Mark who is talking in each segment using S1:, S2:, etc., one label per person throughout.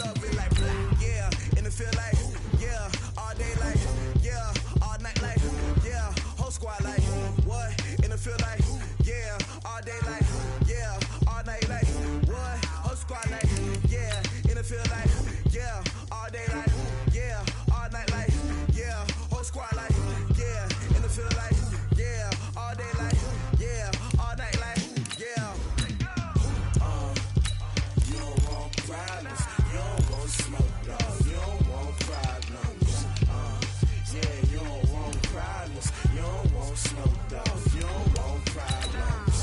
S1: love it like, yeah. In the field like, yeah. All day like, yeah. All night like, yeah. Whole squad like, what? In the field like, yeah. All day like, yeah. All night like, what? Whole squad like, yeah. In the field like, yeah. All day like, yeah. All night like, yeah. Whole squad like, yeah. In the field like, yeah. All day like, yeah. All night like, yeah. You don't want problems. You don't want smoke, dog. You don't want problems. Yeah, you don't want problems. You don't want smoke, dog. You don't want problems.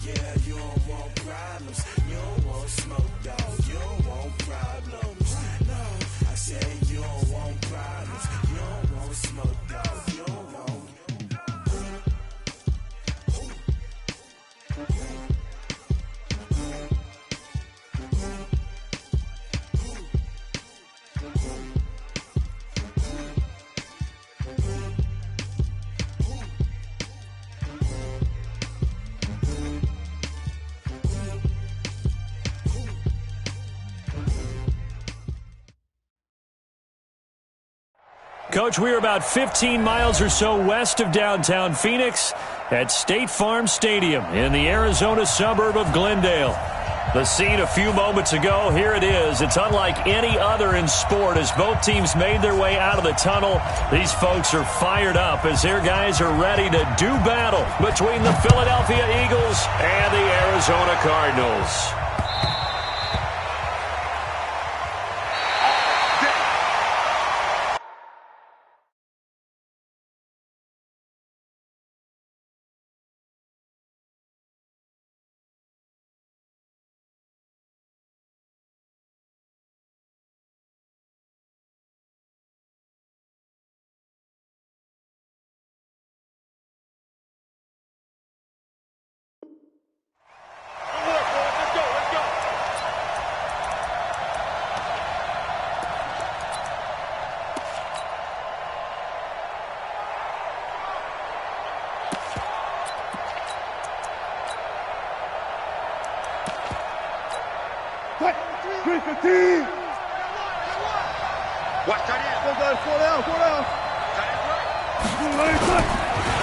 S1: Yeah, you don't want problems. You don't want smoke, dog. You don't want problems. No, I said you don't want problems. You don't want smoke, dog. You don't want.
S2: Coach, we are about 15 miles or so west of downtown Phoenix at State Farm Stadium in the Arizona suburb of Glendale. The scene a few moments ago, here it is. It's unlike any other in sport as both teams made their way out of the tunnel. These folks are fired up as their guys are ready to do battle between the Philadelphia Eagles and the Arizona Cardinals.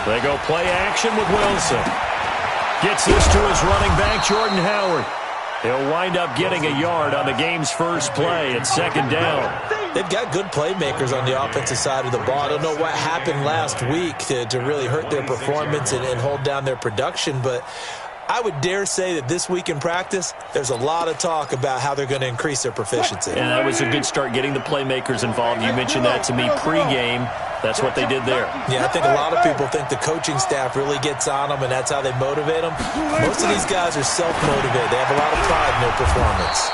S2: They go play action with Wilson. Gets this to his running back, Jordan Howard. He'll wind up getting a yard on the game's first play at second down.
S3: They've got good playmakers on the offensive side of the ball. I don't know what happened last week to really hurt their performance and hold down their production, but I would dare say that this week in practice, there's a lot of talk about how they're going to increase their proficiency.
S2: And that was a good start, getting the playmakers involved. You mentioned that to me pregame. That's what they did there.
S3: Yeah, I think a lot of people think the coaching staff really gets on them, and that's how they motivate them. Most of these guys are self-motivated. They have a lot of pride in their performance.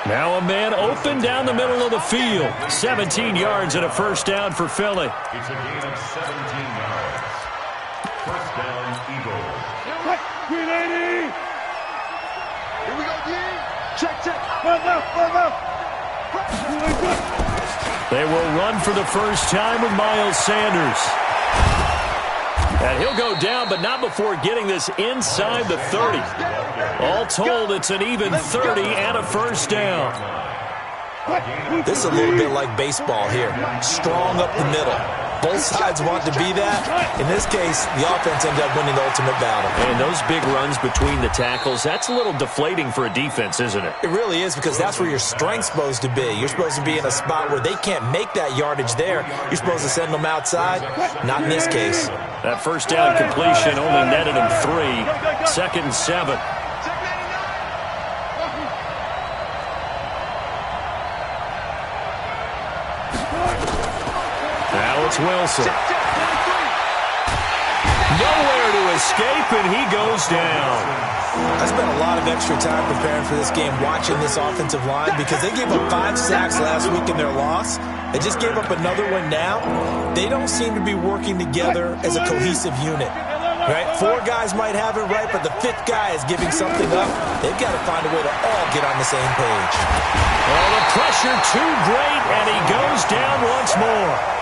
S2: Now a man open down the middle of the field. 17 yards and a first down for Philly.
S4: It's a gain of 17 yards. First down, Eagles.
S5: Green 80! Here we go, D! Check! Left!
S2: They will run for the first time with Miles Sanders. And he'll go down, but not before getting this inside the 30. All told, it's an even 30 and a first down.
S3: This is a little bit like baseball here. Strong up the middle. Both sides want to be that. In this case, the offense ended up winning the ultimate battle.
S2: And those big runs between the tackles, that's a little deflating for a defense, isn't it?
S3: It really is, because that's where your strength's supposed to be. You're supposed to be in a spot where they can't make that yardage there. You're supposed to send them outside. Not in this case.
S2: That first down completion only netted him 3. Second and 7. Now it's Wilson. Nowhere to escape, and he goes down.
S3: I spent a lot of extra time preparing for this game, watching this offensive line, because they gave up 5 sacks last week in their loss. They just gave up another one now. They don't seem to be working together as a cohesive unit. Right? 4 guys might have it right, but the 5th guy is giving something up. They've got to find a way to all get on the same page.
S2: Well, the pressure too great, and he goes down once more.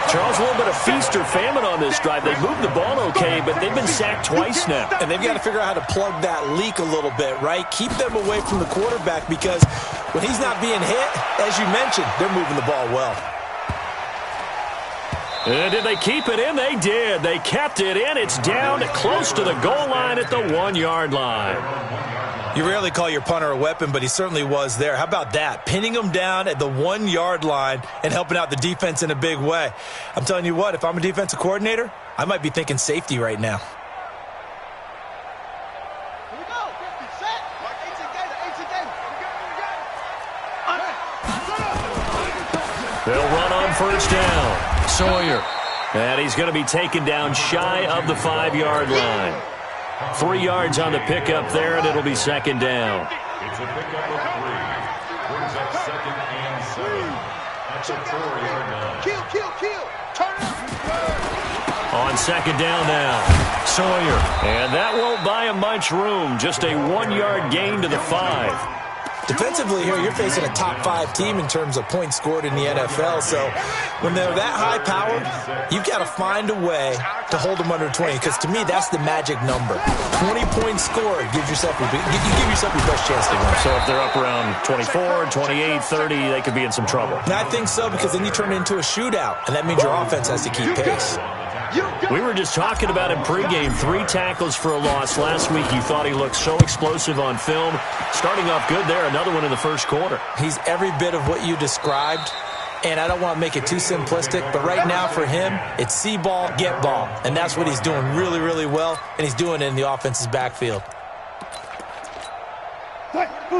S2: Charles, a little bit of feast or famine on this drive. They moved the ball okay, but they've been sacked twice now.
S3: And they've got to figure out how to plug that leak a little bit, right? Keep them away from the quarterback because when he's not being hit, as you mentioned, they're moving the ball well.
S2: And did they keep it in? They did. They kept it in. It's down close to the goal line at the 1-yard line.
S3: You rarely call your punter a weapon, but he certainly was there. How about that? Pinning him down at the 1-yard line and helping out the defense in a big way. I'm telling you what, if I'm a defensive coordinator, I might be thinking safety right now.
S5: Here we go. Set. Mark 18 gator.
S2: They'll run on first down. Sawyer. And he's going to be taken down shy of the 5-yard line. 3 yards on the pickup there, and it'll be second down.
S4: It's a pickup of 3. Brings up 2nd and 7. That's a 4-yard line.
S5: Kill. Turn it.
S2: On second down now, Sawyer. And that won't buy him much room. Just a 1-yard gain to the 5.
S3: Defensively here, you're facing a top 5 team in terms of points scored in the NFL. So when they're that high-powered, you've got to find a way to hold them under 20. Because to me, that's the magic number. 20 points scored gives yourself you give yourself your best chance to win.
S2: So if they're up around 24, 28, 30, they could be in some trouble.
S3: And I think so, because then you turn it into a shootout, and that means your offense has to keep pace.
S2: We were just talking about him pregame. 3 tackles for a loss last week. You thought he looked so explosive on film. Starting off good there. Another one in the first quarter.
S3: He's every bit of what you described, and I don't want to make it too simplistic, but right now for him, it's see ball, get ball. And that's what he's doing really, really well, and he's doing it in the offense's backfield.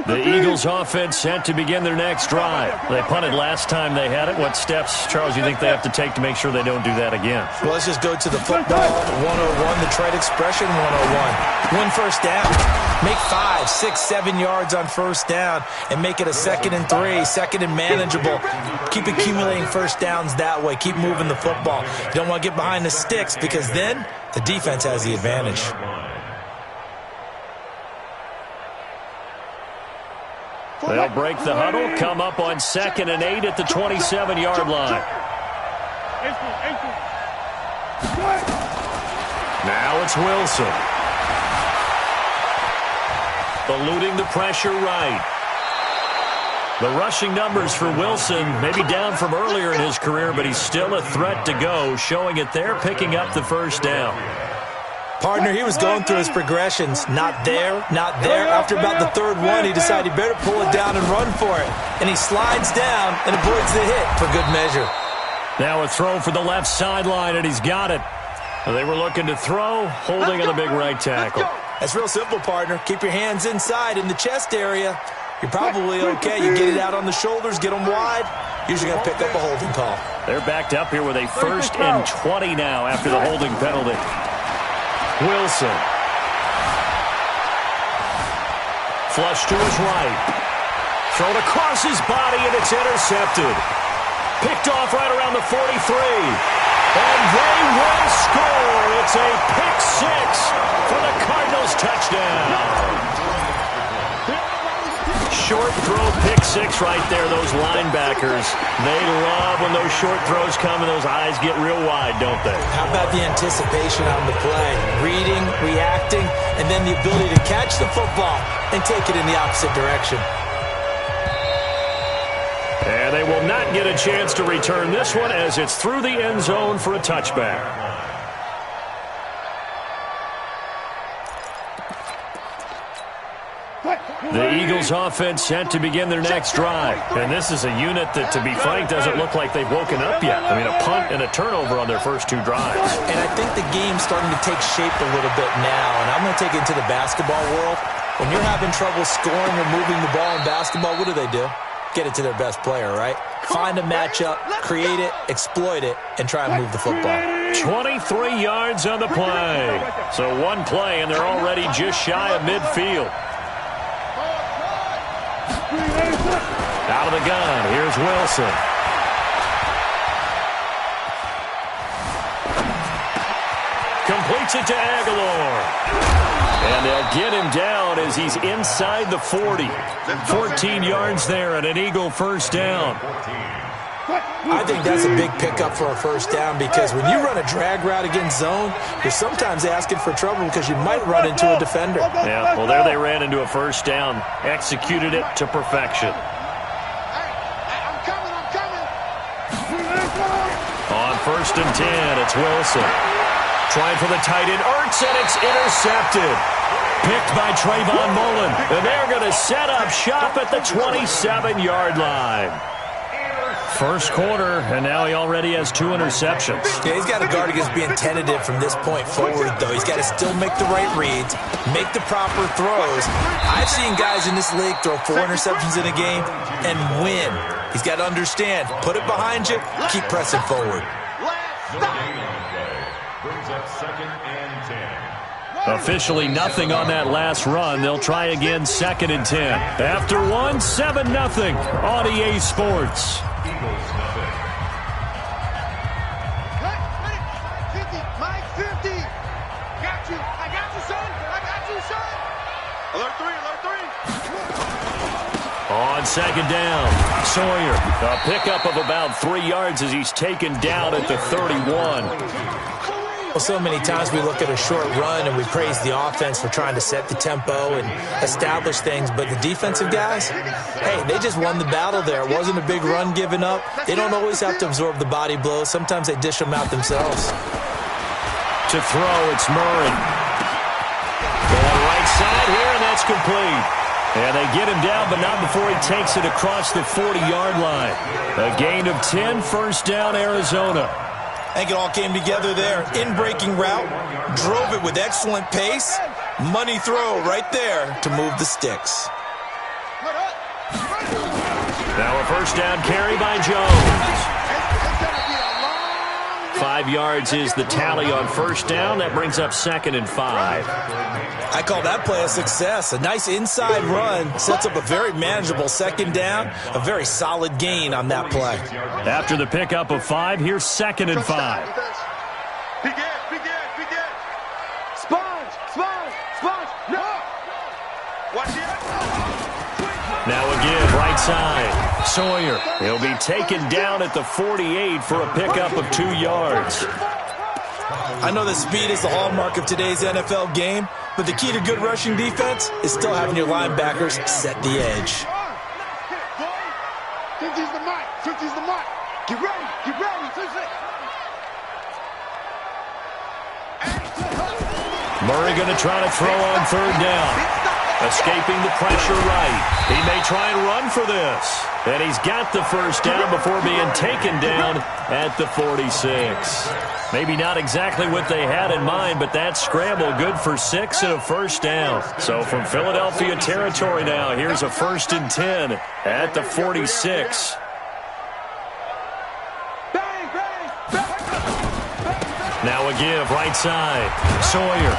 S2: The Eagles offense set to begin their next drive. They punted last time they had it. What steps, Charles, you think they have to take to make sure they don't do that again?
S3: Well, let's just go to the football 101, the trade expression 101. 1 first down. Make 5, 6, 7 yards on first down and make it a 2nd and 3, 2nd and manageable. Keep accumulating first downs that way. Keep moving the football. You don't want to get behind the sticks because then the defense has the advantage.
S2: They'll break the huddle, come up on 2nd and 8 at the 27-yard line. Now it's Wilson. Eluding the pressure right. The rushing numbers for Wilson maybe down from earlier in his career, but he's still a threat to go, showing it there, picking up the first down.
S3: Partner, he was going through his progressions. Not there, not there. After about the 3rd one, he decided he better pull it down and run for it. And he slides down and avoids the hit for good measure.
S2: Now a throw for the left sideline, and he's got it. They were looking to throw, holding on the big right tackle.
S3: That's real simple, partner. Keep your hands inside in the chest area. You're probably okay. You get it out on the shoulders, get them wide. Usually going to pick up a holding call.
S2: They're backed up here with a 1st and 20 now after the holding penalty. Wilson. Flush to his right. Thrown across his body, and it's intercepted. Picked off right around the 43. And they will score. It's a pick 6 for the Cardinals touchdown. Short throw, pick 6 right there. Those linebackers, they love when those short throws come and those eyes get real wide, don't they?
S3: How about the anticipation on the play? Reading, reacting, and then the ability to catch the football and take it in the opposite direction.
S2: And they will not get a chance to return this one as it's through the end zone for a touchback. The Eagles offense set to begin their next drive. And this is a unit that, to be frank, doesn't look like they've woken up yet. I mean, a punt and a turnover on their first 2 drives.
S3: And I think the game's starting to take shape a little bit now. And I'm going to take it into the basketball world. When you're having trouble scoring or moving the ball in basketball, what do? Get it to their best player, right? Find a matchup, create it, exploit it, and try and move the football.
S2: 23 yards on the play. So 1 play, and they're already just shy of midfield. Out of the gun, here's Wilson. Completes it to Aguilar. And they'll get him down as he's inside the 40. 14 yards there and an Eagle first down.
S3: I think that's a big pickup for a first down because when you run a drag route against zone, you're sometimes asking for trouble because you might run into a defender.
S2: Yeah, well, there they ran into a first down. Executed it to perfection.
S5: I'm coming.
S2: On 1st and 10, it's Wilson. Trying for the tight end, Ertz, and it's intercepted. Picked by Trayvon Mullen. And they're going to set up shop at the 27-yard line. First quarter, and now he already has 2 interceptions.
S3: Yeah, he's got to guard against being tentative from this point forward, though. He's got to still make the right reads, make the proper throws. I've seen guys in this league throw 4 interceptions in a game and win. He's got to understand, put it behind you, keep pressing forward.
S4: Brings up 2nd and 10.
S2: Officially nothing on that last run. They'll try again 2nd and 10. After 1, 7-0 on EA Sports.
S4: Eagles nothing.
S5: Mike 50. Got you. I got you, son. Alert 3.
S2: On 2nd down, Sawyer. A pickup of about 3 yards as he's taken down at the 31.
S3: Well, so many times we look at a short run and we praise the offense for trying to set the tempo and establish things, but the defensive guys, hey, they just won the battle there. It wasn't a big run given up. They don't always have to absorb the body blows. Sometimes they dish them out themselves.
S2: To throw, it's Murray. Going right side here, and that's complete. And they get him down, but not before he takes it across the 40-yard line. A gain of 10, first down, Arizona.
S3: I think it all came together there. In-breaking route, drove it with excellent pace. Money throw right there to move the sticks.
S2: Now a first down carry by Jones. 5 yards is the tally on first down. That brings up 2nd and 5.
S3: I call that play a success. A nice inside run sets up a very manageable 2nd down. A very solid gain on that play.
S2: After the pickup of 5, here's 2nd and 5.
S5: Begin. Sponge. No. Watch it.
S2: Now again, right side. Sawyer. He'll be taken down at the 48 for a pickup of 2 yards.
S3: I know that speed is the hallmark of today's NFL game, but the key to good rushing defense is still having your linebackers set the edge.
S5: 50's the mark. Get ready.
S2: Murray going to try to throw on 3rd down. Escaping the pressure right. He may try and run for this. And he's got the first down before being taken down at the 46. Maybe not exactly what they had in mind, but that scramble good for 6 and a first down. So from Philadelphia territory now, here's a 1st and 10 at the 46. Now a give, right side. Sawyer.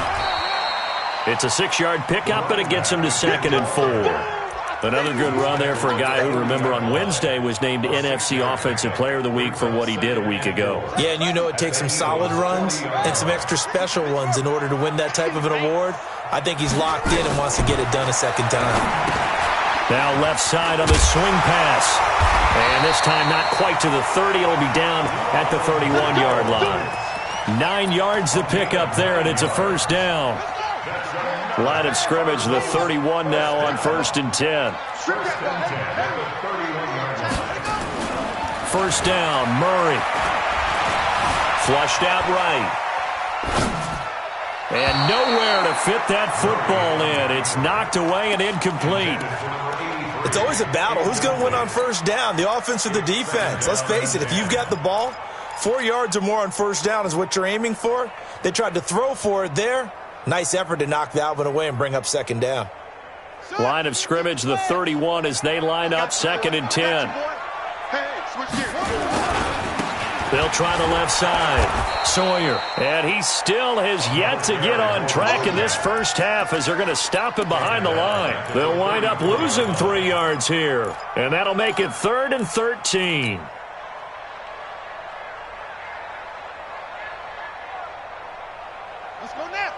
S2: It's a 6-yard pickup, and it gets him to 2nd and 4. Another good run there for a guy who, remember, on Wednesday was named NFC Offensive Player of the Week for what he did a week ago.
S3: Yeah, and you know it takes some solid runs and some extra special ones in order to win that type of an award. I think he's locked in and wants to get it done a 2nd time.
S2: Now left side on the swing pass. And this time not quite to the 30. It'll be down at the 31-yard line. 9 yards to pick up there, and it's a first down. Line of scrimmage, the 31 now on 1st and 10. First down, Murray. Flushed out right. And nowhere to fit that football in. It's knocked away and incomplete.
S3: It's always a battle. Who's going to win on first down, the offense or the defense? Let's face it, if you've got the ball, 4 yards or more on first down is what you're aiming for. They tried to throw for it there. Nice effort to knock that one away and bring up 2nd down.
S2: Line of scrimmage, the 31 as they line up 2nd and 10. They'll try the left side. Sawyer. And he still has yet to get on track in this first half as they're going to stop him behind the line. They'll wind up losing 3 yards here. And that'll make it 3rd and 13.
S5: Let's go now.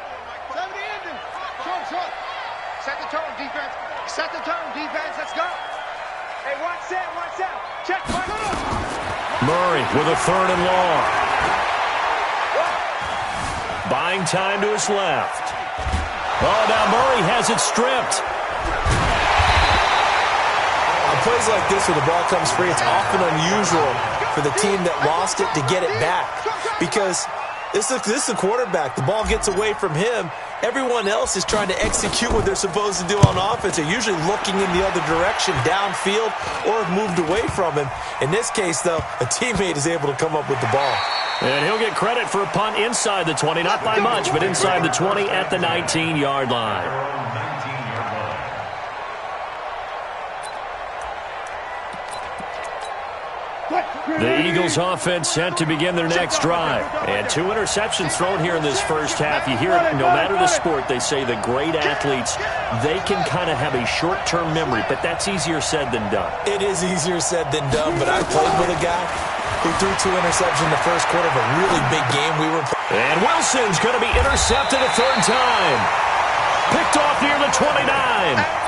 S5: Seven the ending. Short. Set the tone, defense. Let's go. Hey, watch that. Check.
S2: Murray with a 3rd and long. Buying time to his left. Oh, now Murray has it stripped.
S3: On plays like this where the ball comes free, it's often unusual for the team that lost it to get it back because this is the quarterback. The ball gets away from him. Everyone else is trying to execute what they're supposed to do on offense. They're usually looking in the other direction, downfield, or have moved away from him. In this case, though, a teammate is able to come up with the ball.
S2: And he'll get credit for a punt inside the 20, not by much, but inside the 20 at the 19-yard line. The Eagles offense set to begin their next drive. And 2 interceptions thrown here in this first half. You hear it, no matter the sport, they say the great athletes, they can kind of have a short-term memory, but that's easier said than done.
S3: It is easier said than done, but I played with a guy who threw 2 interceptions in the first quarter of a really big game we were playing.
S2: And Wilson's going to be intercepted a 3rd time. Picked off near the 29.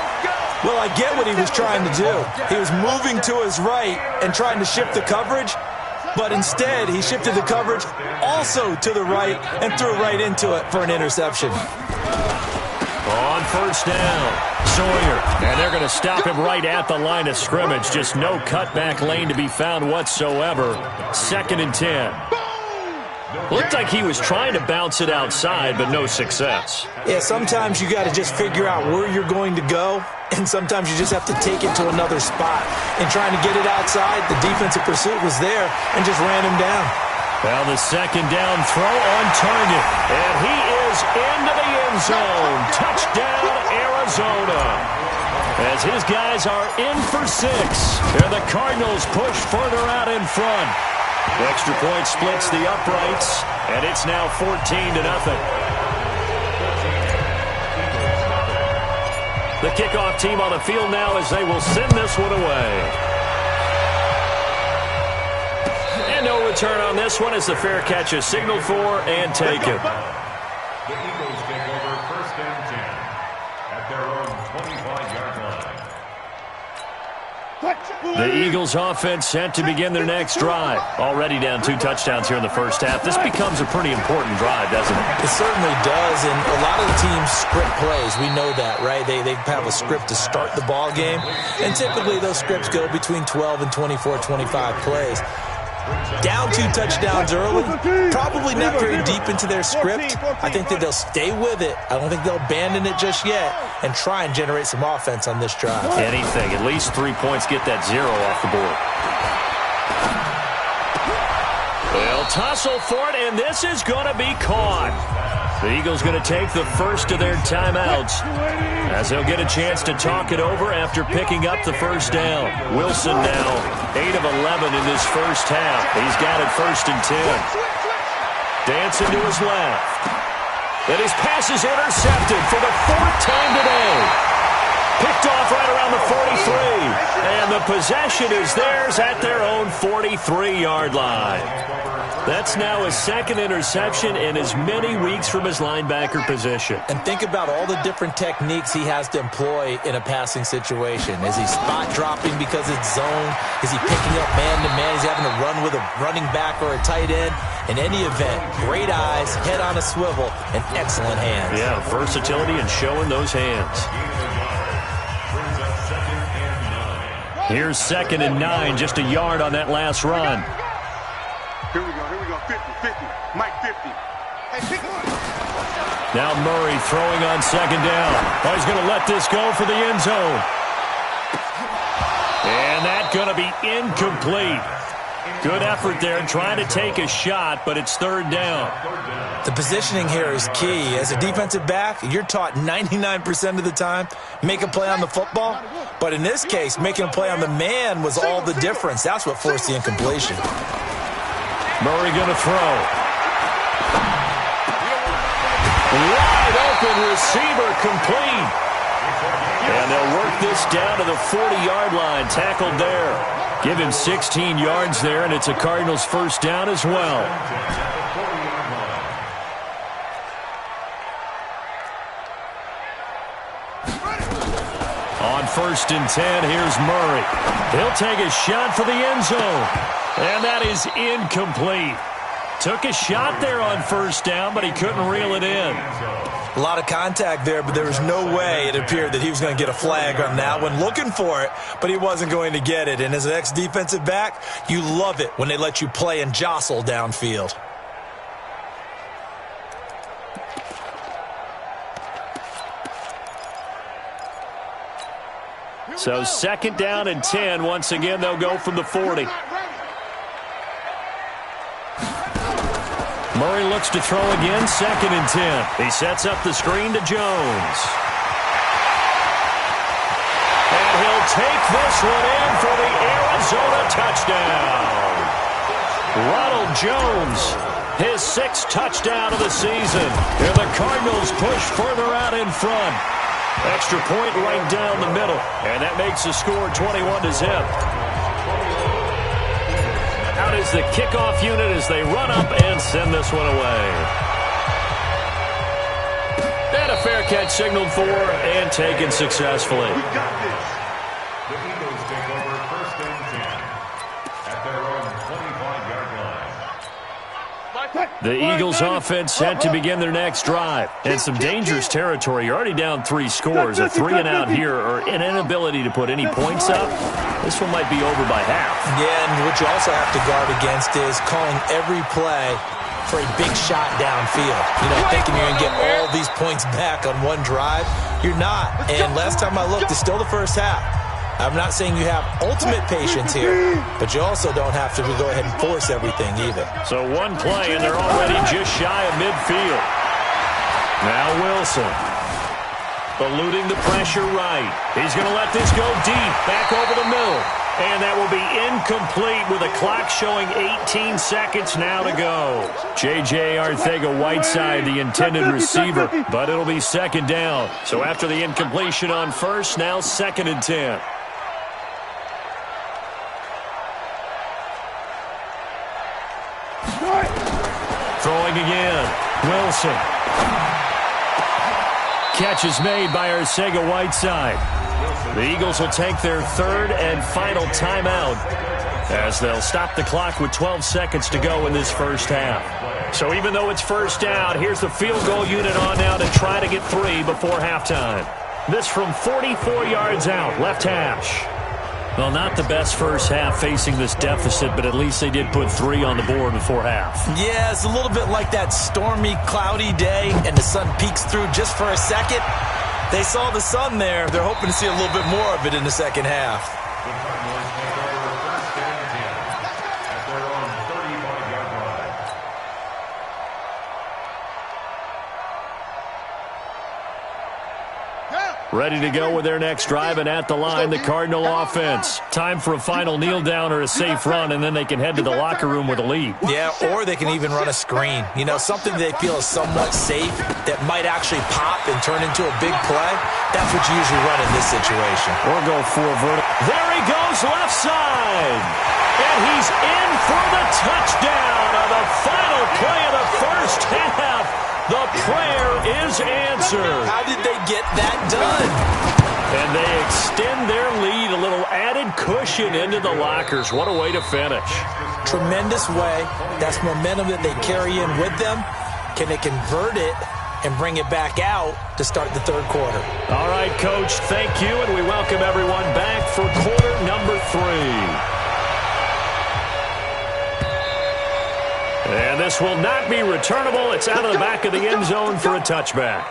S3: Well, I get what he was trying to do. He was moving to his right and trying to shift the coverage, but instead he shifted the coverage also to the right and threw right into it for an interception.
S2: On 1st down, Sawyer, and they're going to stop him right at the line of scrimmage. Just no cutback lane to be found whatsoever. 2nd and 10. Looked like he was trying to bounce it outside, but no success.
S3: Yeah, sometimes you got to just figure out where you're going to go, and sometimes you just have to take it to another spot. And trying to get it outside, the defensive pursuit was there and just ran him down.
S2: Well, the 2nd down throw on target, and he is into the end zone. Touchdown, Arizona. As his guys are in for 6, and the Cardinals push further out in front. The extra point splits the uprights, and it's now 14-0. The kickoff team on the field now as they will send this one away. And no return on this one as the fair catch is signaled for and taken.
S4: The Eagles take over 1st and 10 at their own 25-yard line.
S2: The Eagles offense set to begin their next drive. Already down 2 touchdowns here in the first half. This becomes a pretty important drive, doesn't it?
S3: It certainly does, and a lot of the teams script plays. We know that, right? They have a script to start the ball game, and typically those scripts go between 12 and 24, 25 plays. Down 2 touchdowns early, probably not very deep into their script. I think that they'll stay with it. I don't think they'll abandon it just yet and try and generate some offense on this drive.
S2: Anything, at least 3 points, get that 0 off the board. They'll tussle for it, and this is going to be caught. The Eagles going to take the first of their timeouts as they'll get a chance to talk it over after picking up the 1st down. Wilson now 8 of 11 in this first half. He's got it 1st and 10. Dancing to his left. And his pass is intercepted for the 4th time today. Picked off right around the 43. And the possession is theirs at their own 43-yard line. That's now his 2nd interception in as many weeks from his linebacker position.
S3: And think about all the different techniques he has to employ in a passing situation. Is he spot dropping because it's zone? Is he picking up man-to-man? He's having to run with a running back or a tight end? In any event, great eyes, head on a swivel, and excellent hands.
S2: Yeah, versatility and showing those hands. Here's 2nd and 9, just a yard on that last run.
S5: Here we go, 50, Mike 50. Hey, pick one.
S2: Now Murray throwing on 2nd down. Oh, he's going to let this go for the end zone. And that's going to be incomplete. Good effort there trying to take a shot, but it's 3rd down.
S3: The positioning here is key. As a defensive back, you're taught 99% of the time, make a play on the football. But in this case, making a play on the man was all the difference. That's what forced the incompletion.
S2: Murray going to throw. Wide open receiver complete. And they'll work this down to the 40-yard line. Tackled there. Give him 16 yards there, and it's a Cardinals 1st down as well. On 1st and 10, here's Murray. He'll take a shot for the end zone. And that is incomplete. Took a shot there on first down, but he couldn't reel it in.
S3: A lot of contact there, but there was no way it appeared that he was going to get a flag on that one. Looking for it, but he wasn't going to get it. And as an ex-defensive back, you love it when they let you play and jostle downfield.
S2: So 2nd down and 10. Once again, they'll go from the 40. Murray looks to throw again, 2nd and 10. He sets up the screen to Jones. And he'll take this one in for the Arizona touchdown. Ronald Jones, his 6th touchdown of the season. And the Cardinals push further out in front. Extra point right down the middle. And that makes the score 21-0. Out is the kickoff unit as they run up and send this one away. And a fair catch signaled for and taken successfully.
S4: We got this. The Eagles take over 1st and 10 at their own 25-yard line.
S2: The Eagles offense set to begin their next drive. And some dangerous territory. You're already down 3 scores. A 3-and-out here or an inability to put any points up. This one might be over by half.
S3: Yeah, and what you also have to guard against is calling every play for a big shot downfield. You know, thinking you're going to get all these points back on one drive. You're not. And last time I looked, it's still the first half. I'm not saying you have ultimate patience here, but you also don't have to go ahead and force everything either.
S2: So one play, and they're already just shy of midfield. Now Wilson. Eluding the pressure right. He's going to let this go deep, back over the middle. And that will be incomplete with a clock showing 18 seconds now to go. J.J. Arcega-Whiteside, the intended receiver, but it'll be 2nd down. So after the incompletion on first, now 2nd and 10. Throwing again. Wilson. Catch is made by Arcega-Whiteside. The Eagles will take their 3rd and final timeout as they'll stop the clock with 12 seconds to go in this first half. So even though it's first down, here's the field goal unit on now to try to get 3 before halftime. This from 44 yards out, left hash. Well, not the best first half facing this deficit, but at least they did put 3 on the board before half.
S3: Yeah, it's a little bit like that stormy, cloudy day, and the sun peeks through just for a second. They saw the sun there. They're hoping to see a little bit more of it in the second half.
S4: The Cardinals take over 1st and 10 at their own 35-yard line.
S2: Ready to go with their next drive, and at the line, the Cardinal offense. Time for a final kneel down or a safe run, and then they can head to the locker room with a lead.
S3: Yeah, or they can even run a screen. You know, something they feel is somewhat safe that might actually pop and turn into a big play. That's what you usually run in this situation.
S2: Or go for a vertical. There he goes, left side. And he's in for the touchdown on the final play of the first half. The prayer is answered.
S3: How did they get that done?
S2: And they extend their lead, a little added cushion into the lockers. What a way to finish.
S3: Tremendous way. That's momentum that they carry in with them. Can they convert it and bring it back out to start the 3rd quarter?
S2: All right, Coach, thank you, and we welcome everyone back for quarter number 3. And this will not be returnable. It's out of the back of the end zone for a touchback.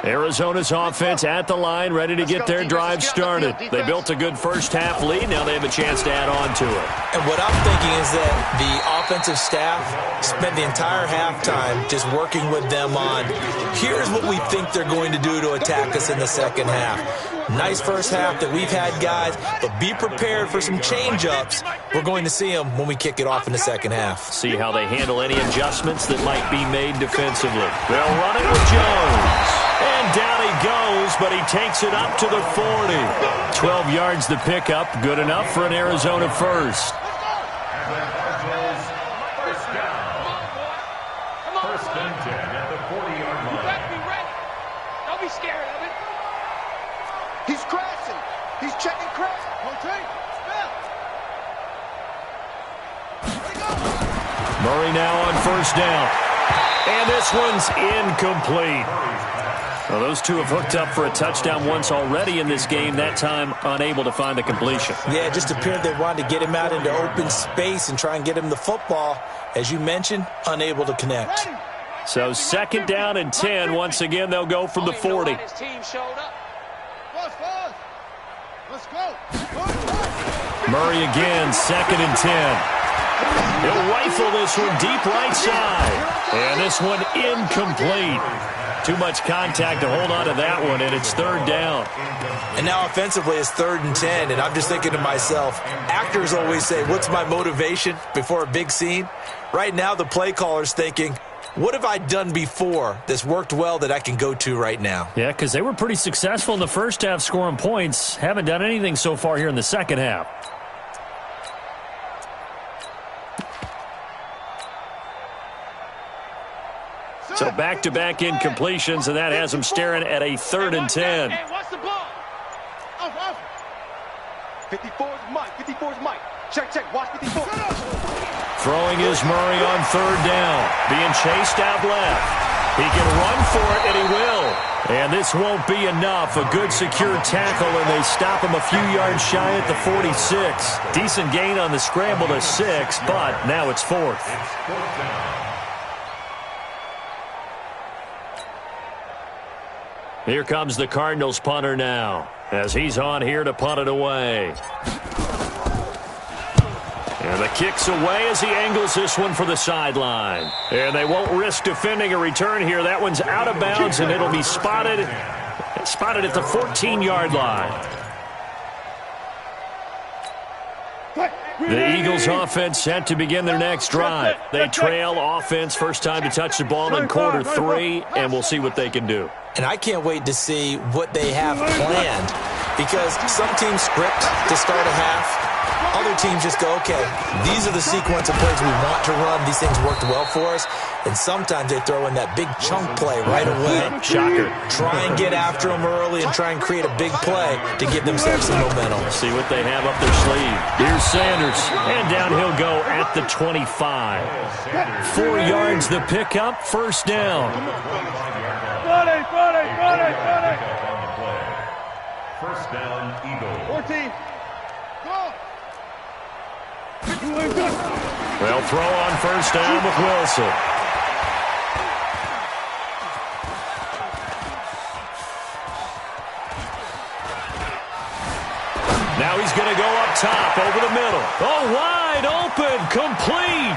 S2: Arizona's offense at the line, ready to get their drive started. They built a good first half lead. Now they have a chance to add on to it.
S3: And what I'm thinking is that the offensive staff spent the entire halftime just working with them on, here's what we think they're going to do to attack us in the second half. Nice first half that we've had, guys, but be prepared for some change-ups. We're going to see them when we kick it off in the second half.
S2: See how they handle any adjustments that might be made defensively. They'll run it with Jones. And down he goes, but he takes it up to the 40. 12 yards the pickup, good enough for an Arizona first.
S4: And the Cardinals first down. 1st and 10 at the 40-yard line.
S5: Be ready. Don't be scared of it. He's checking Chris. Rotate. Spell.
S2: Murray now on first down. And this one's incomplete. Well, those two have hooked up for a touchdown once already in this game, that time unable to find the completion.
S3: Yeah, it just appeared they wanted to get him out into open space and try and get him the football. As you mentioned, unable to connect.
S2: So 2nd down and 10. Once again, they'll go from the 40.
S5: Let's go.
S2: Murray again, 2nd and 10. He'll rifle this one deep right side. And this one incomplete. Too much contact to hold on to that one, and it's 3rd down.
S3: And now offensively it's 3rd and 10, and I'm just thinking to myself, actors always say, what's my motivation before a big scene? Right now the play caller's thinking, what have I done before that's worked well that I can go to right now?
S2: Yeah, because they were pretty successful in the first half scoring points. Haven't done anything so far here in the second half. So back-to-back incompletions, and that has them staring at a 3rd and 10.
S5: Hey, watch the ball. Off. 54's Mike. 54's Mike. Check. Watch 54.
S2: Throwing is Murray on 3rd down. Being chased out left. He can run for it, and he will. And this won't be enough. A good secure tackle, and they stop him a few yards shy at the 46. Decent gain on the scramble to 6, but now it's 4th. Here comes the Cardinals punter now, as he's on here to punt it away. And the kick's away as he angles this one for the sideline. And they won't risk defending a return here. That one's out of bounds, and it'll be spotted at the 14-yard line. The Eagles offense set to begin their next drive. They trail offense, first time to touch the ball in quarter 3, and we'll see what they can do.
S3: And I can't wait to see what they have planned, because some teams script to start a half. Other teams just go, okay, these are the sequence of plays we want to run. These things worked well for us. And sometimes they throw in that big chunk play right away.
S2: Shocker.
S3: Try and get after them early and try and create a big play to give themselves some momentum.
S2: See what they have up their sleeve. Here's Sanders. And down he'll go at the 25. 4 yards the pickup, first down.
S4: First down, Eagles.
S5: 14. Go.
S2: They'll throw on first down with Wilson. Now he's going to go up top over the middle. Oh, wide open, complete.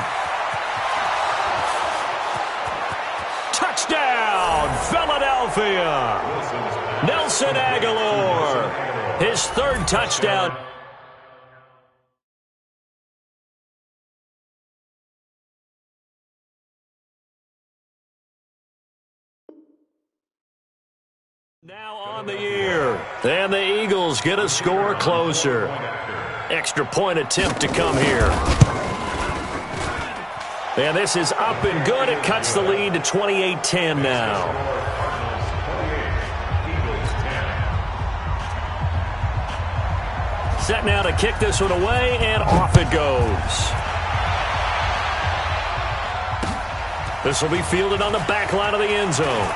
S2: Touchdown, Philadelphia. Nelson Aguilar, his 3rd touchdown. Now on the year, and the Eagles get a score closer. Extra point attempt to come here. And this is up and good. It cuts the lead to 28-10 now. Set now to kick this one away, and off it goes. This will be fielded on the back line of the end zone.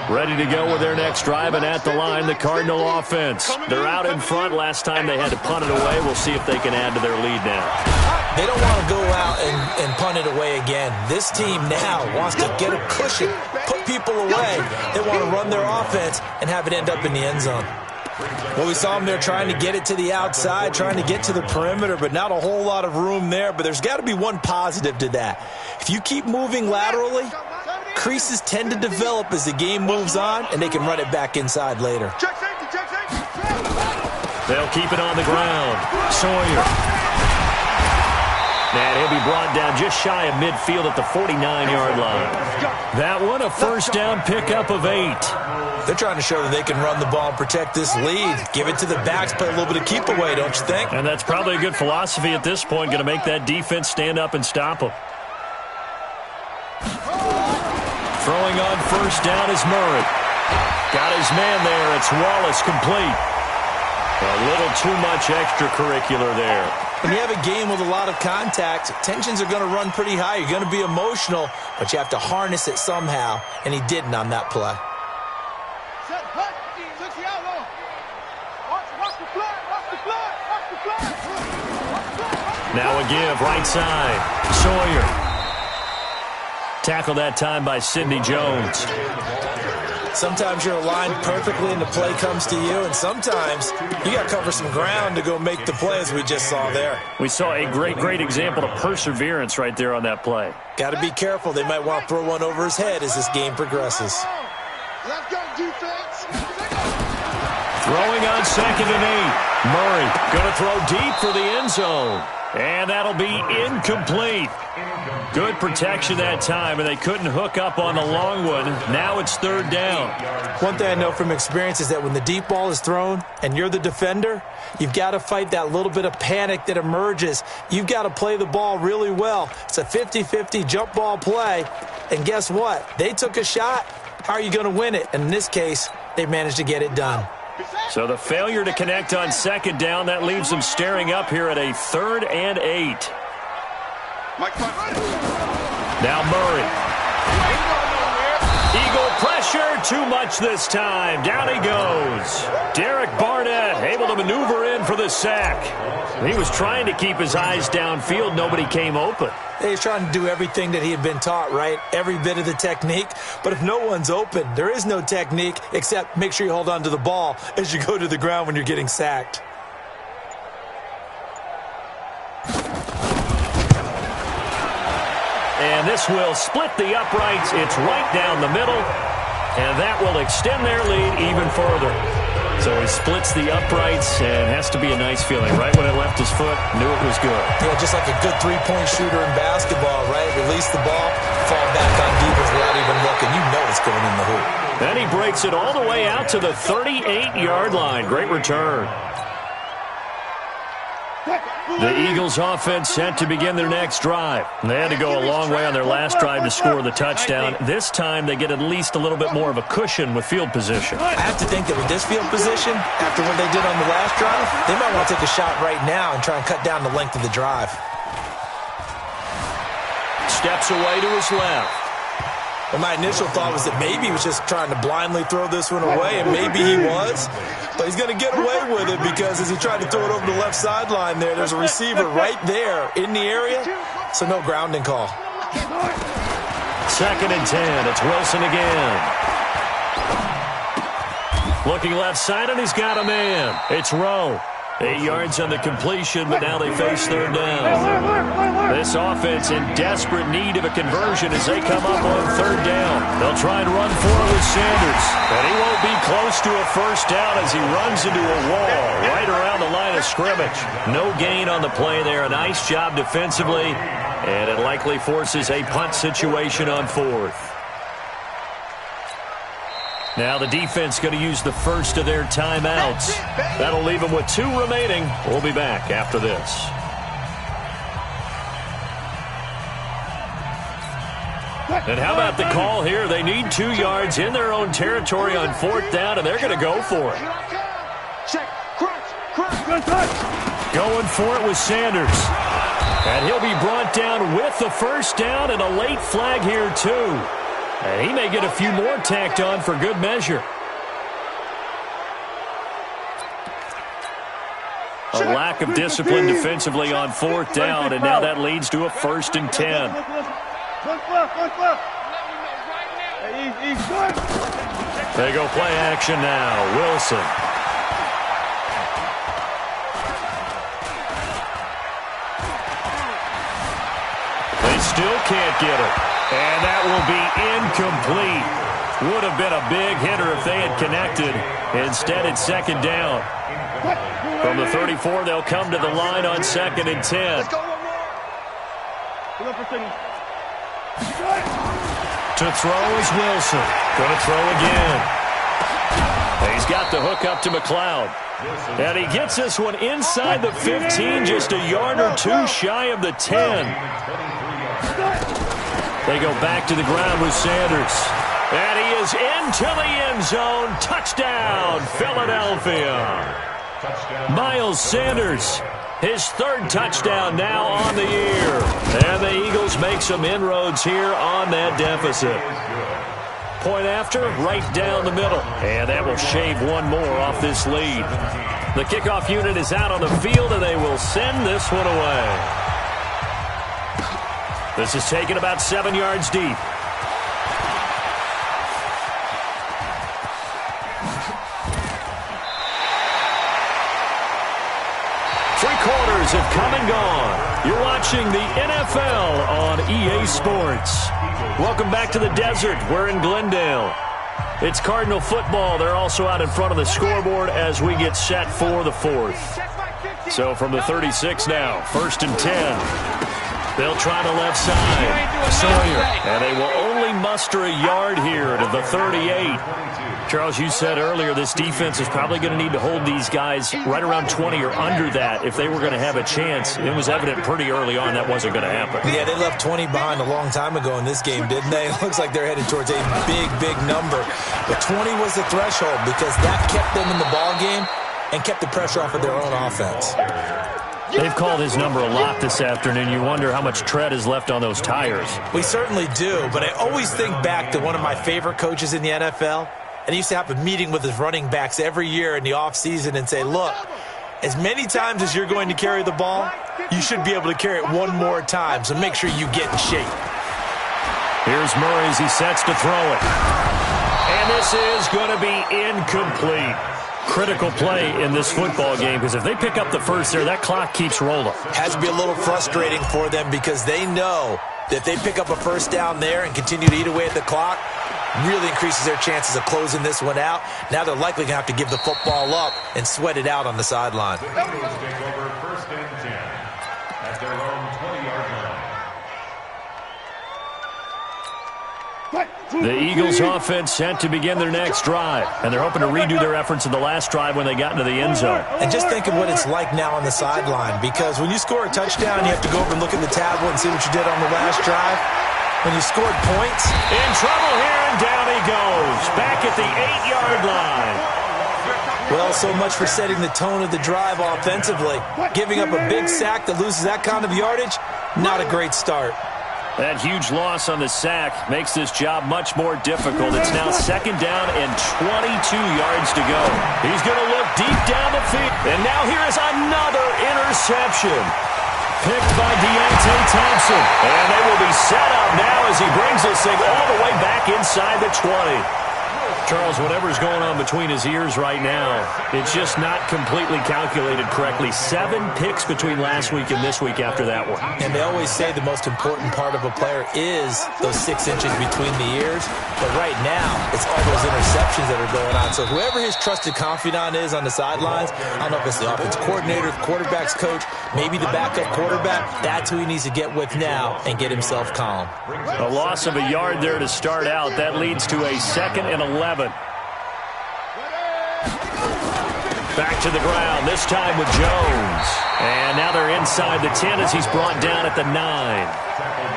S2: Ready to go with their next drive, and at the line, the Cardinal offense. They're out in front. Last time they had to punt it away. We'll see if they can add to their lead now.
S3: They don't want to go out and punt it away again. This team now wants to get a cushion, put people away. They want to run their offense and have it end up in the end zone. Well, we saw them there trying to get it to the outside, trying to get to the perimeter, but not a whole lot of room there. But there's got to be one positive to that. If you keep moving laterally, creases tend to develop as the game moves on, and they can run it back inside later.
S2: They'll keep it on the ground. Sawyer. And he'll he'll be brought down just shy of midfield at the 49-yard line. That one, a first down pickup of 8.
S3: They're trying to show that they can run the ball and protect this lead. Give it to the backs, play a little bit of keep away, don't you think?
S2: And that's probably a good philosophy at this point, going to make that defense stand up and stop them. Throwing on first down is Murray. Got his man there. It's Wallace complete. A little too much extracurricular there.
S3: When you have a game with a lot of contact, tensions are going to run pretty high. You're going to be emotional, but you have to harness it somehow, and he didn't on that play.
S2: Now a give, right side. Sawyer. Tackled that time by Sidney Jones.
S3: Sometimes you're aligned perfectly and the play comes to you, and sometimes you got to cover some ground to go make the play, as we just saw there.
S2: We saw a great example of perseverance right there on that play.
S3: Got to be careful. They might want to throw one over his head as this game progresses.
S5: Let's go, defense.
S2: Throwing on 2nd and 8. Murray going to throw deep for the end zone. And that'll be incomplete. Good protection that time, and they couldn't hook up on the long one. Now it's 3rd down.
S3: One thing I know from experience is that when the deep ball is thrown and you're the defender, you've got to fight that little bit of panic that emerges. You've got to play the ball really well. It's a 50-50 jump ball play, and guess what? They took a shot. How are you going to win it? And in this case, they managed to get it done.
S2: So the failure to connect on 2nd down, that leaves them staring up here at a 3rd and 8. Now Murray. Eagle pressure, too much this time. Down he goes. Derek Barnett able to maneuver in for the sack. He was trying to keep his eyes downfield. Nobody came open.
S3: He's trying to do everything that he had been taught, right? Every bit of the technique. But if no one's open, there is no technique except make sure you hold on to the ball as you go to the ground when you're getting sacked.
S2: And this will split the uprights. It's right down the middle. And that will extend their lead even further. So he splits the uprights, and has to be a nice feeling. Right when it left his foot, knew it was good.
S3: Yeah, just like a good three-point shooter in basketball, right? Release the ball, fall back on defense without even looking. You know it's going in the hoop.
S2: Then he breaks it all the way out to the 38-yard line. Great return. The Eagles offense set to begin their next drive. They had to go a long way on their last drive to score the touchdown. This time they get at least a little bit more of a cushion with field position.
S3: I have to think that with this field position, after what they did on the last drive, they might want to take a shot right now and try and cut down the length of the drive.
S2: Steps away to his left.
S3: Well, my initial thought was that maybe he was just trying to blindly throw this one away, and maybe he was. But he's going to get away with it because as he tried to throw it over the left sideline there's a receiver right there in the area, so no grounding call.
S2: 2nd and 10. It's Wilson again. Looking left side, and he's got a man. It's Rowe. 8 yards on the completion, but now they face 3rd down. This offense in desperate need of a conversion as they come up on 3rd down. They'll try and run for it with Sanders. And he won't be close to a first down as he runs into a wall right around the line of scrimmage. No gain on the play there. A nice job defensively, and it likely forces a punt situation on 4th. Now the defense going to use the first of their timeouts. That'll leave them with 2 remaining. We'll be back after this. And how about the call here? They need 2 yards in their own territory on 4th down, and they're going to go for it. Going for it with Sanders. And he'll be brought down with the first down, and a late flag here too. And he may get a few more tacked on for good measure. A lack of discipline defensively on 4th down, and now that leads to a 1st and 10. They go play action now. Wilson. They still can't get it. And that will be incomplete. Would have been a big hitter if they had connected. Instead, it's 2nd down. From the 34, they'll come to the line on 2nd and 10. To throw is Wilson. Going to throw again. He's got the hook up to McLeod. And he gets this one inside the 15, just a yard or two shy of the 10. They go back to the ground with Sanders. And he is into the end zone. Touchdown, Philadelphia. Miles Sanders, his third touchdown now on the year. And the Eagles make some inroads here on that deficit. Point after, right down the middle. And that will shave one more off this lead. The kickoff unit is out on the field, and they will send this one away. This is taken about 7 yards deep. Three quarters have come and gone. You're watching the NFL on EA Sports. Welcome back to the desert. We're in Glendale. It's Cardinal football. They're also out in front of the scoreboard as we get set for the fourth. So from the 36 now, 1st and 10. They'll try the left side. Sawyer. And they will only muster a yard here to the 38. Charles, you said earlier this defense is probably going to need to hold these guys right around 20 or under that if they were going to have a chance. It was evident pretty early on that wasn't going to happen. Yeah, they left 20 behind a long time ago in this game, didn't they? It looks like they're headed towards a big, big number. But 20 was the threshold because that kept them in the ball game and kept the pressure off of their own offense. They've called his number a lot this afternoon. You wonder how much tread is left on those tires. We certainly do, but I always think back to one of my favorite coaches in the NFL. And he used to have a meeting with his running backs every year in the offseason and say, look, as many times as you're going to carry the ball, you should be able to carry it one more time, so make sure you get in shape. Here's Murray as he sets to throw it. And this is going to be incomplete. Critical play in this football game because if they pick up the first there, that clock keeps rolling. Has to be a little frustrating for them because they know that if they pick up a first down there and continue to eat away at the clock, really increases their chances of closing this one out. Now they're likely going to have to give the football up and sweat it out on the sideline.
S4: The Eagles take over 1st and 10 at their own 20-yard line.
S2: The Eagles offense set to begin their next drive, and they're hoping to redo their efforts in the last drive when they got into the end zone. And just think of what it's like now on the sideline, because when you score a touchdown, you have to go over and look at the tablet and see what you did on the last drive. When you scored points, in trouble here, and down he goes, back at the 8-yard line. Well, so much for setting the tone of the drive offensively. Giving up a big sack that loses that kind of yardage, not a great start. That huge loss on the sack makes this job much more difficult. It's now 2nd down and 22 yards to go. He's going to look deep down the field. And now here is another interception. Picked by Deontay Thompson. And they will be set up now as he brings this thing all the way back inside the 20. Charles, whatever's going on between his ears right now, it's just not completely calculated correctly. 7 picks between last week and this week after that one. And they always say the most important part of a player is those 6 inches between the ears. But right now, it's all those interceptions that are going on. So whoever his trusted confidant is on the sidelines, I don't know if it's the offensive coordinator, the quarterback's coach, maybe the backup quarterback, that's who he needs to get with now and get himself calm. A loss of a yard there to start out. That leads to a 2nd and 11. Back to the ground, this time with Jones. And now they're inside the 10 as he's brought down at the 9.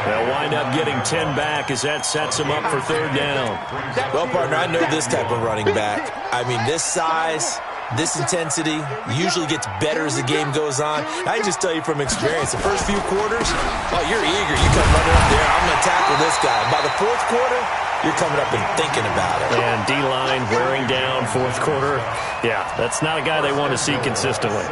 S2: They'll wind up getting 10 back as that sets him up for 3rd down. Well, partner, I know this type of running back. I mean, this size, this intensity usually gets better as the game goes on. I just tell you from experience, the first few quarters, oh, you're eager. You come running up there, I'm going to tackle this guy. By the 4th quarter, you're coming up and thinking about it. And D-line wearing down 4th quarter. Yeah, that's not a guy they want to see consistently.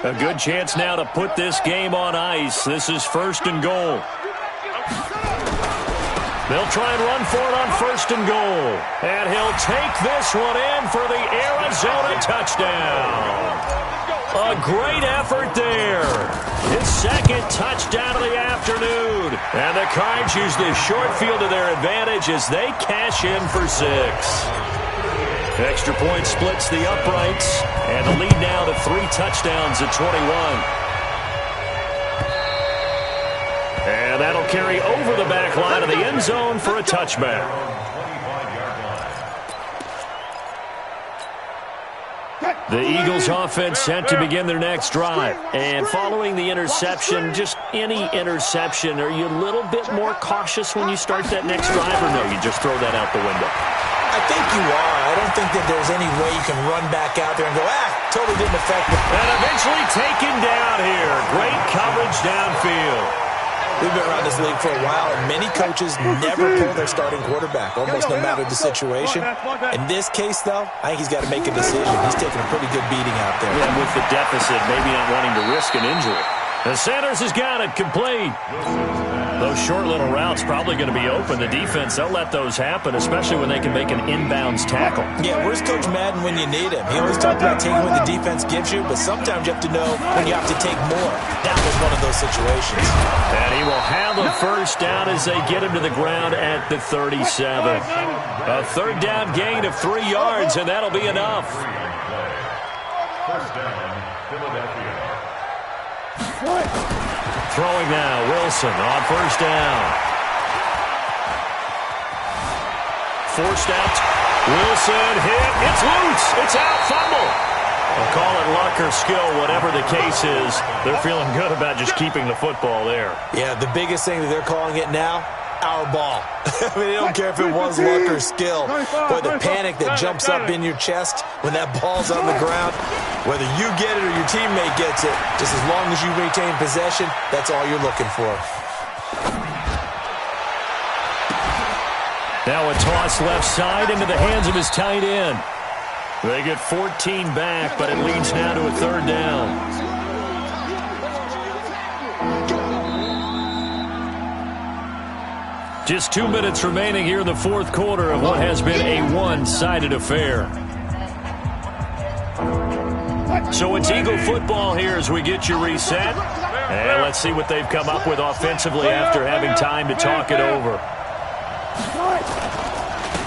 S2: A good chance now to put this game on ice. This is 1st and goal. They'll try and run for it on 1st and goal. And he'll take this one in for the Arizona touchdown. A great effort there. His 2nd touchdown of the afternoon. And the Cards use the short field to their advantage as they cash in for 6. Extra point splits the uprights, and the lead now to 3 touchdowns at 21. And that'll carry over the back line of the end zone for a touchback. The Eagles offense set to begin their next drive. And following the interception, just any interception, are you a little bit more cautious when you start that next drive, or no, you just throw that out the window?
S3: I think you are. I don't think that there's any way you can run back out there and go, totally didn't affect me.
S2: And eventually taken down here. Great coverage downfield.
S3: We've been around this league for a while, and many coaches never pull their starting quarterback, almost no matter the situation. In this case, though, I think he's got to make a decision. He's taking a pretty good beating out there.
S2: Yeah, with the deficit, maybe not wanting to risk an injury. And Sanders has got it complete. Those short little routes probably going to be open. The defense, they'll let those happen, especially when they can make an inbounds tackle.
S3: Yeah, where's Coach Madden when you need him? He always talks about taking what the defense gives you, but sometimes you have to know when you have to take more. That was one of those situations.
S2: And he will have a first down as they get him to the ground at the 37. A third down gain of 3 yards, and that'll be enough.
S4: First down, Philadelphia.
S2: Throwing now, Wilson on first down. Forced out. Wilson hit. It's loose. It's out. Fumble. I'll call it luck or skill, whatever the case is. They're feeling good about just keeping the football there.
S3: Yeah, the biggest thing that they're calling it now, our ball. I mean, they don't care if it was luck or skill. Boy, the panic that jumps up in your chest when that ball's on the ground, whether you get it or your teammate gets it, just as long as you retain possession, that's all you're looking for.
S2: Now a toss left side into the hands of his tight end. They get 14 back, but it leads now to a third down. Just 2 minutes remaining here in the fourth quarter of what has been a one-sided affair. So it's Eagle football here as we get you reset. And let's see what they've come up with offensively after having time to talk it over.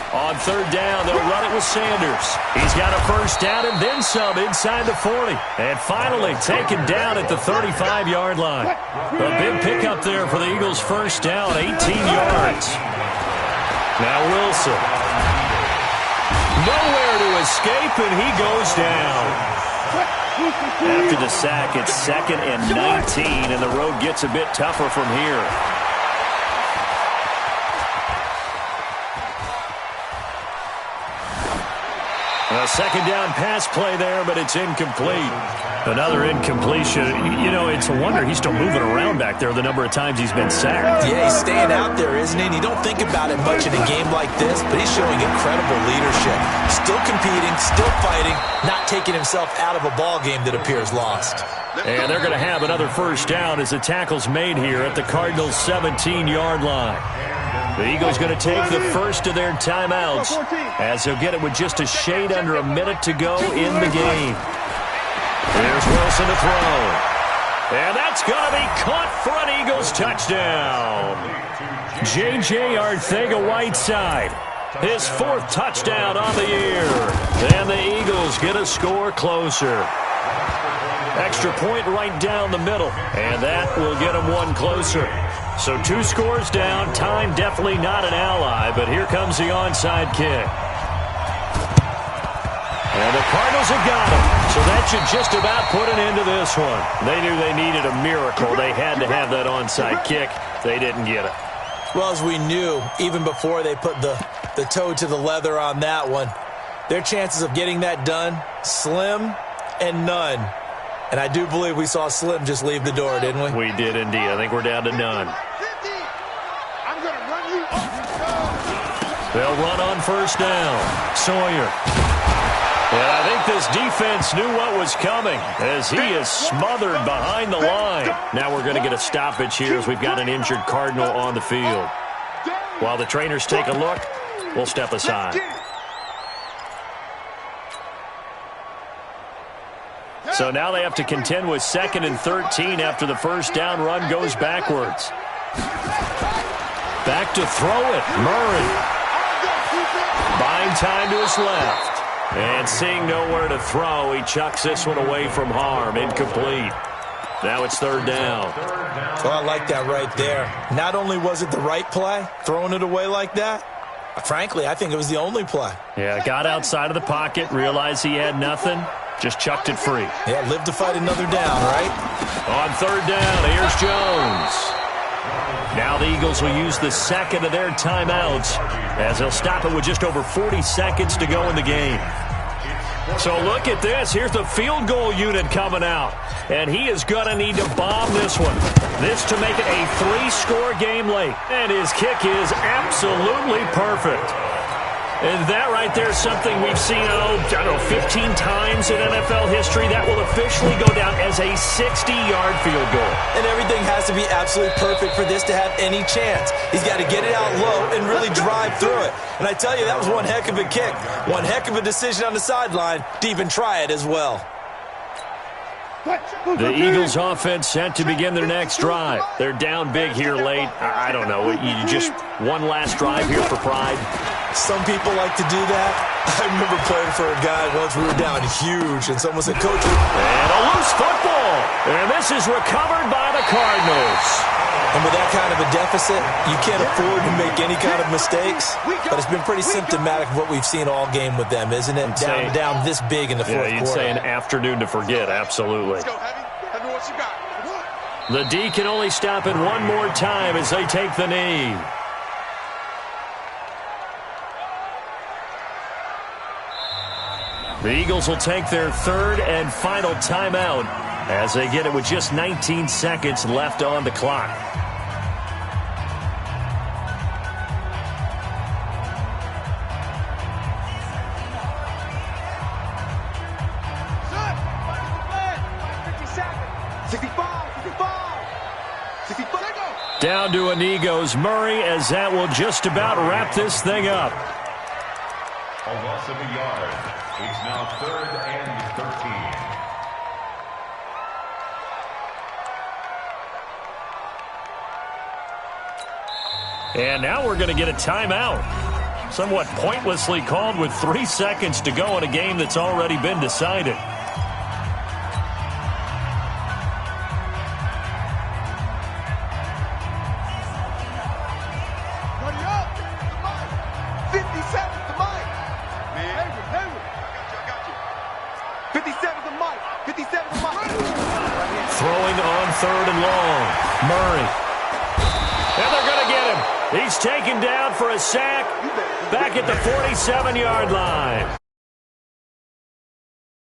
S2: On third down, they'll run it with Sanders. He's got a first down and then some inside the 40. And finally taken down at the 35-yard line. A big pickup there for the Eagles' first down, 18 yards. Now Wilson. Nowhere to escape, and he goes down. After the sack, it's 2nd and 19, and the road gets a bit tougher from here. A second down pass play there, but it's incomplete. Another incompletion. You know, it's a wonder he's still moving around back there the number of times he's been sacked.
S3: Yeah, he's staying out there, isn't he? And you don't think about it much in a game like this, but he's showing incredible leadership. Still competing, still fighting, not taking himself out of a ball game that appears lost.
S2: And they're going to have another first down as the tackle's made here at the Cardinals' 17-yard line. The Eagles going to take the first of their timeouts as they'll get it with just a shade under a minute to go in the game. Here's Wilson to throw. And that's going to be caught for an Eagles touchdown. J.J. Arcega-Whiteside, his 4th touchdown on the year. And the Eagles get a score closer. Extra point right down the middle, and that will get them one closer. So 2 scores down, time definitely not an ally, but here comes the onside kick. And the Cardinals have got him, so that should just about put an end to this one. They knew they needed a miracle. They had to have that onside kick. They didn't get it.
S3: Well, as we knew, even before they put the toe to the leather on that one, their chances of getting that done, slim and none. And I do believe we saw Slim just leave the door, didn't we?
S2: We did indeed. I think we're down to none.
S5: I'm going to run you off.
S2: They'll run on first down. Sawyer. And I think this defense knew what was coming as he is smothered behind the line. Now we're going to get a stoppage here as we've got an injured Cardinal on the field. While the trainers take a look, we'll step aside. So now they have to contend with 2nd and 13 after the first down run goes backwards. Back to throw it, Murray. Buying time to his left. And seeing nowhere to throw, he chucks this one away from harm. Incomplete. Now it's third down.
S3: Well, I like that right there. Not only was it the right play, throwing it away like that, frankly, I think it was the only play.
S2: Yeah, got outside of the pocket, realized he had nothing, just chucked it free.
S3: Yeah, live to fight another down, right?
S2: On third down, here's Jones. Now the Eagles will use the second of their timeouts as they'll stop it with just over 40 seconds to go in the game. So look at this. Here's the field goal unit coming out. And he is going to need to bomb this one. This to make it a 3-score game late. And his kick is absolutely perfect. And that right there is something we've seen, 15 times in NFL history. That will officially go down as a 60-yard field goal.
S3: And everything has to be absolutely perfect for this to have any chance. He's got to get it out low and really drive through it. And I tell you, that was one heck of a kick. One heck of a decision on the sideline to even try it as well.
S2: The Eagles offense set to begin their next drive. They're down big here late. I don't know. You just one last drive here for pride.
S3: Some people like to do that. I remember playing for a guy once. We were down huge, and someone said, "Coach."
S2: And a loose football. And this is recovered by the Cardinals.
S3: And with that kind of a deficit, you can't afford to make any kind of mistakes. But it's been pretty symptomatic of what we've seen all game with them, isn't it? Down this big in the fourth quarter.
S2: You'd say an afternoon to forget, absolutely.
S5: Let's go, Heavy. Tell me what you got.
S2: The D can only stop it one more time as they take the knee. The Eagles will take their third and final timeout as they get it with just 19 seconds left on the clock. Down to a knee goes Murray as that will just about wrap this thing up.
S4: A loss of a yard. It's now third and 13.
S2: And now we're going to get a timeout. Somewhat pointlessly called with 3 seconds to go in a game that's already been decided. Throwing on third and long. Murray. And they're going to get him. He's taken down for a sack back at the 47-yard line.